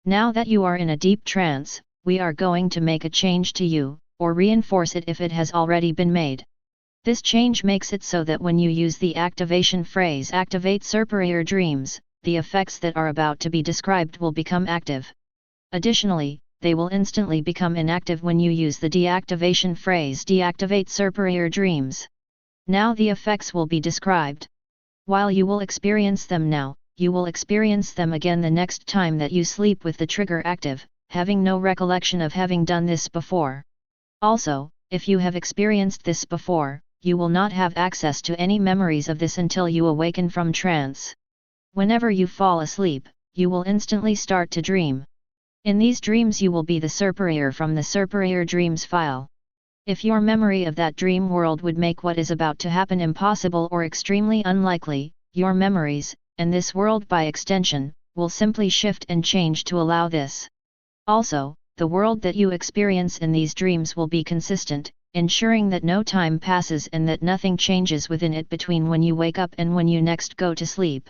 Now that you are in a deep trance, we are going to make a change to you, or reinforce it if it has already been made. This change makes it so that when you use the activation phrase activate Serperior dreams, the effects that are about to be described will become active. Additionally, they will instantly become inactive when you use the deactivation phrase deactivate Serperior dreams. Now the effects will be described. While you will experience them now, you will experience them again the next time that you sleep with the trigger active, having no recollection of having done this before. Also, if you have experienced this before, you will not have access to any memories of this until you awaken from trance. Whenever you fall asleep, you will instantly start to dream. In these dreams you will be the Serperior from the Serperior dreams file. If your memory of that dream world would make what is about to happen impossible or extremely unlikely, your memories, and this world by extension, will simply shift and change to allow this. Also, the world that you experience in these dreams will be consistent, ensuring that no time passes and that nothing changes within it between when you wake up and when you next go to sleep.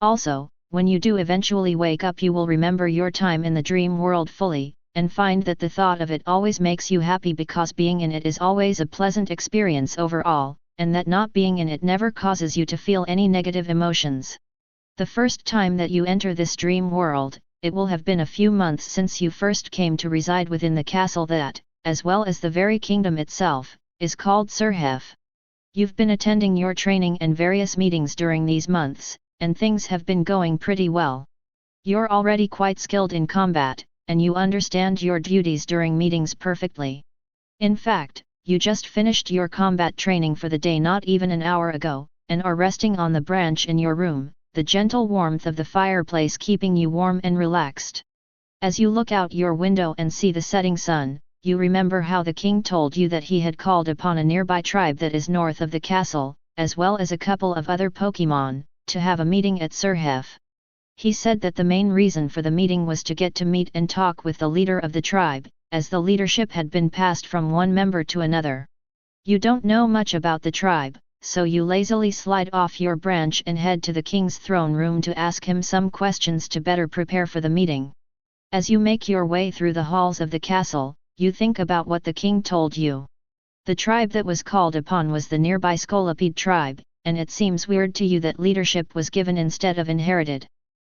Also, when you do eventually wake up you will remember your time in the dream world fully, and find that the thought of it always makes you happy because being in it is always a pleasant experience overall, and that not being in it never causes you to feel any negative emotions. The first time that you enter this dream world, it will have been a few months since you first came to reside within the castle that, as well as the very kingdom itself, is called Serhef. You've been attending your training and various meetings during these months, and things have been going pretty well. You're already quite skilled in combat, and you understand your duties during meetings perfectly. In fact, you just finished your combat training for the day not even an hour ago, and are resting on the branch in your room, the gentle warmth of the fireplace keeping you warm and relaxed. As you look out your window and see the setting sun, you remember how the king told you that he had called upon a nearby tribe that is north of the castle, as well as a couple of other Pokémon, to have a meeting at Serhef. He said that the main reason for the meeting was to get to meet and talk with the leader of the tribe, as the leadership had been passed from one member to another. You don't know much about the tribe, so you lazily slide off your branch and head to the king's throne room to ask him some questions to better prepare for the meeting. As you make your way through the halls of the castle, you think about what the king told you. The tribe that was called upon was the nearby Scolipede tribe, and it seems weird to you that leadership was given instead of inherited.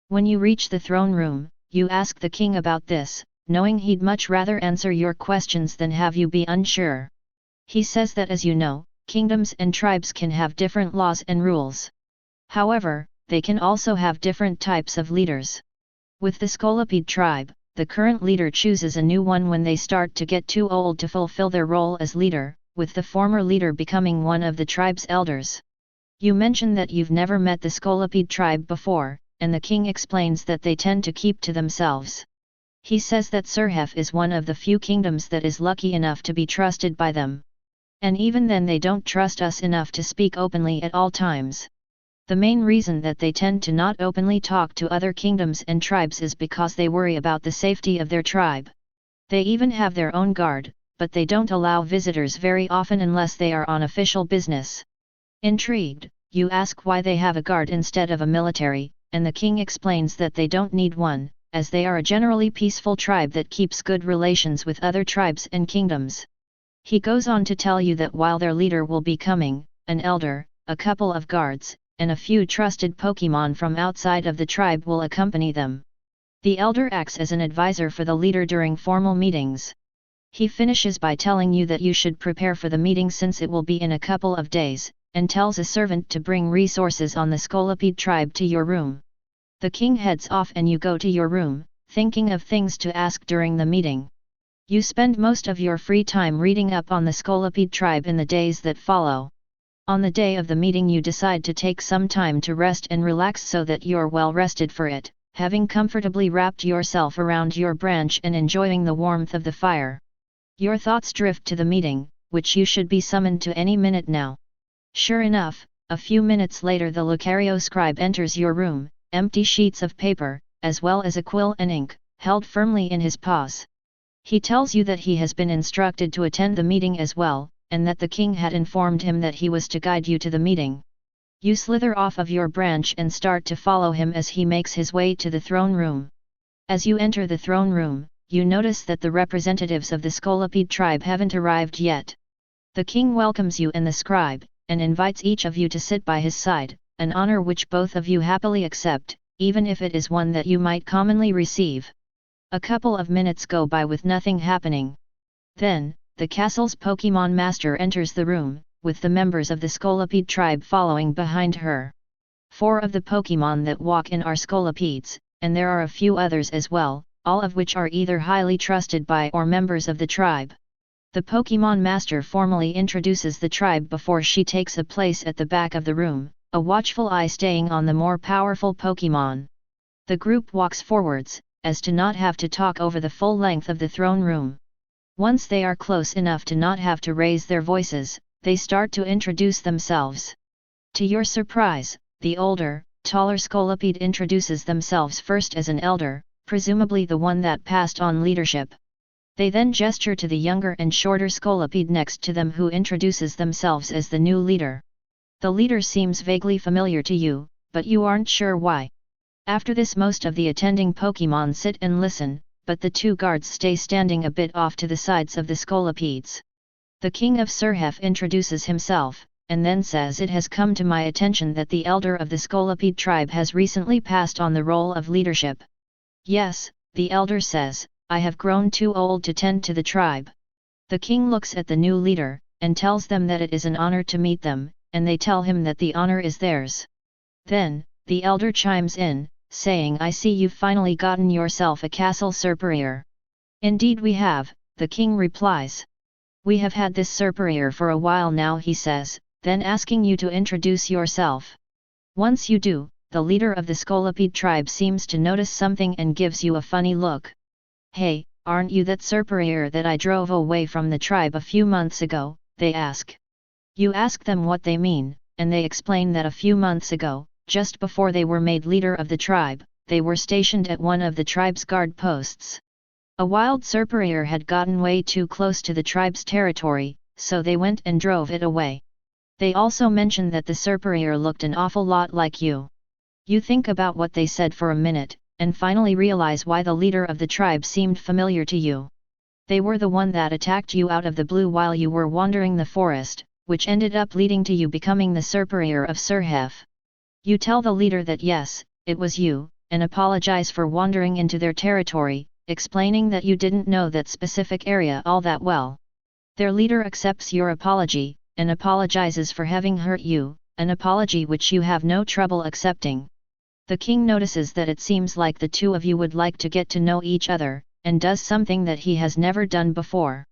When you reach the throne room, you ask the king about this, knowing he'd much rather answer your questions than have you be unsure. He says that as you know, kingdoms and tribes can have different laws and rules. However, they can also have different types of leaders. With the Scolipede tribe, the current leader chooses a new one when they start to get too old to fulfill their role as leader, with the former leader becoming one of the tribe's elders. You mention that you've never met the Scolipede tribe before, and the king explains that they tend to keep to themselves. He says that Serhef is one of the few kingdoms that is lucky enough to be trusted by them. And even then they don't trust us enough to speak openly at all times. The main reason that they tend to not openly talk to other kingdoms and tribes is because they worry about the safety of their tribe. They even have their own guard, but they don't allow visitors very often unless they are on official business. Intrigued, you ask why they have a guard instead of a military, and the king explains that they don't need one, as they are a generally peaceful tribe that keeps good relations with other tribes and kingdoms. He goes on to tell you that while their leader will be coming, an elder, a couple of guards, and a few trusted Pokémon from outside of the tribe will accompany them. The elder acts as an advisor for the leader during formal meetings. He finishes by telling you that you should prepare for the meeting since it will be in a couple of days, and tells a servant to bring resources on the Scolipede tribe to your room. The king heads off and you go to your room, thinking of things to ask during the meeting. You spend most of your free time reading up on the Scolipede tribe in the days that follow. On the day of the meeting you decide to take some time to rest and relax so that you're well rested for it, having comfortably wrapped yourself around your branch and enjoying the warmth of the fire. Your thoughts drift to the meeting, which you should be summoned to any minute now. Sure enough, a few minutes later the Lucario scribe enters your room, empty sheets of paper, as well as a quill and ink, held firmly in his paws. He tells you that he has been instructed to attend the meeting as well, and that the king had informed him that he was to guide you to the meeting. You slither off of your branch and start to follow him as he makes his way to the throne room. As you enter the throne room, you notice that the representatives of the Scolipede tribe haven't arrived yet. The king welcomes you and the scribe, and invites each of you to sit by his side, an honor which both of you happily accept, even if it is one that you might commonly receive. A couple of minutes go by with nothing happening. Then, the castle's Pokémon master enters the room, with the members of the Scolipede tribe following behind her. 4 of the Pokémon that walk in are Scolipedes, and there are a few others as well, all of which are either highly trusted by or members of the tribe. The Pokémon master formally introduces the tribe before she takes a place at the back of the room, a watchful eye staying on the more powerful Pokémon. The group walks forwards, as to not have to talk over the full length of the throne room. Once they are close enough to not have to raise their voices, they start to introduce themselves. To your surprise, the older, taller Scolipede introduces themselves first as an elder, presumably the one that passed on leadership. They then gesture to the younger and shorter Scolipede next to them, who introduces themselves as the new leader. The leader seems vaguely familiar to you, but you aren't sure why. After this, most of the attending Pokémon sit and listen, but the 2 guards stay standing a bit off to the sides of the Scolipedes. The king of Serhef introduces himself, and then says, "It has come to my attention that the elder of the Scolipede tribe has recently passed on the role of leadership." "Yes," the elder says, "I have grown too old to tend to the tribe." The king looks at the new leader, and tells them that it is an honor to meet them, and they tell him that the honor is theirs. Then, the elder chimes in, saying, "I see you've finally gotten yourself a castle, Serperior." "Indeed we have," the king replies. "We have had this Serperior for a while now," he says, then asking you to introduce yourself. Once you do, the leader of the Scolipede tribe seems to notice something and gives you a funny look. "Hey, aren't you that Serperior that I drove away from the tribe a few months ago?" they ask. You ask them what they mean, and they explain that a few months ago, just before they were made leader of the tribe, they were stationed at one of the tribe's guard posts. A wild Serperior had gotten way too close to the tribe's territory, so they went and drove it away. They also mention that the Serperior looked an awful lot like you. You think about what they said for a minute, and finally realize why the leader of the tribe seemed familiar to you. They were the one that attacked you out of the blue while you were wandering the forest, which ended up leading to you becoming the Serperior of Serhef. You tell the leader that yes, it was you, and apologize for wandering into their territory, explaining that you didn't know that specific area all that well. Their leader accepts your apology, and apologizes for having hurt you, an apology which you have no trouble accepting. The king notices that it seems like the 2 of you would like to get to know each other, and does something that he has never done before.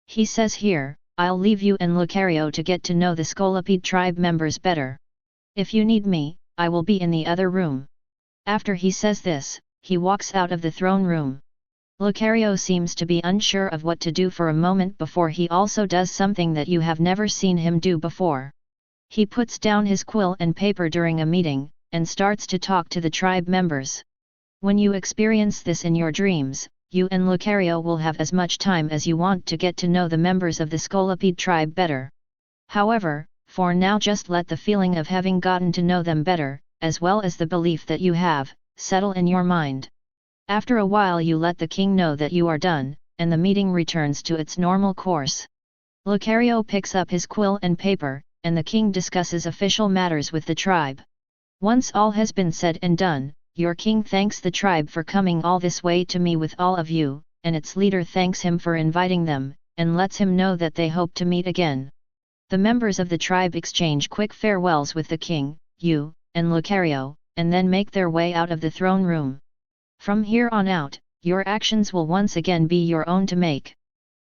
He says, "Here, I'll leave you and Lucario to get to know the Scolipede tribe members better. If you need me, I will be in the other room." After he says this, he walks out of the throne room. Lucario seems to be unsure of what to do for a moment before he also does something that you have never seen him do before. He puts down his quill and paper during a meeting, and starts to talk to the tribe members. When you experience this in your dreams, you and Lucario will have as much time as you want to get to know the members of the Scolipede tribe better. However, for now just let the feeling of having gotten to know them better, as well as the belief that you have, settle in your mind. After a while you let the king know that you are done, and the meeting returns to its normal course. Lucario picks up his quill and paper, and the king discusses official matters with the tribe. Once all has been said and done, your king thanks the tribe for coming all this way to me with all of you, and its leader thanks him for inviting them, and lets him know that they hope to meet again. The members of the tribe exchange quick farewells with the king, you, and Lucario, and then make their way out of the throne room. From here on out, your actions will once again be your own to make.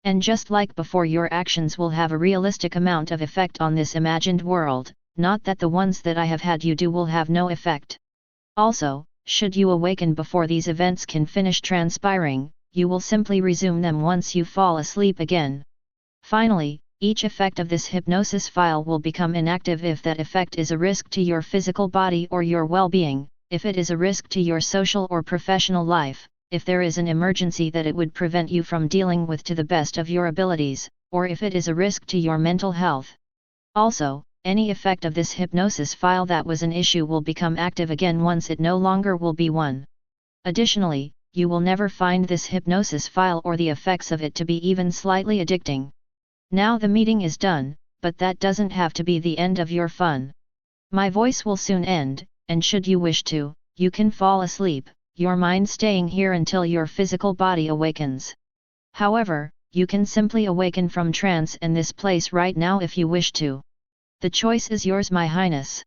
And just like before, your actions will have a realistic amount of effect on this imagined world, not that the ones that I have had you do will have no effect. Also, should you awaken before these events can finish transpiring, you will simply resume them once you fall asleep again. Finally, each effect of this hypnosis file will become inactive if that effect is a risk to your physical body or your well-being, if it is a risk to your social or professional life, if there is an emergency that it would prevent you from dealing with to the best of your abilities, or if it is a risk to your mental health. Also, any effect of this hypnosis file that was an issue will become active again once it no longer will be one. Additionally, you will never find this hypnosis file or the effects of it to be even slightly addicting. Now the meeting is done, but that doesn't have to be the end of your fun. My voice will soon end, and should you wish to, you can fall asleep, your mind staying here until your physical body awakens. However, you can simply awaken from trance in this place right now if you wish to. The choice is yours, my highness.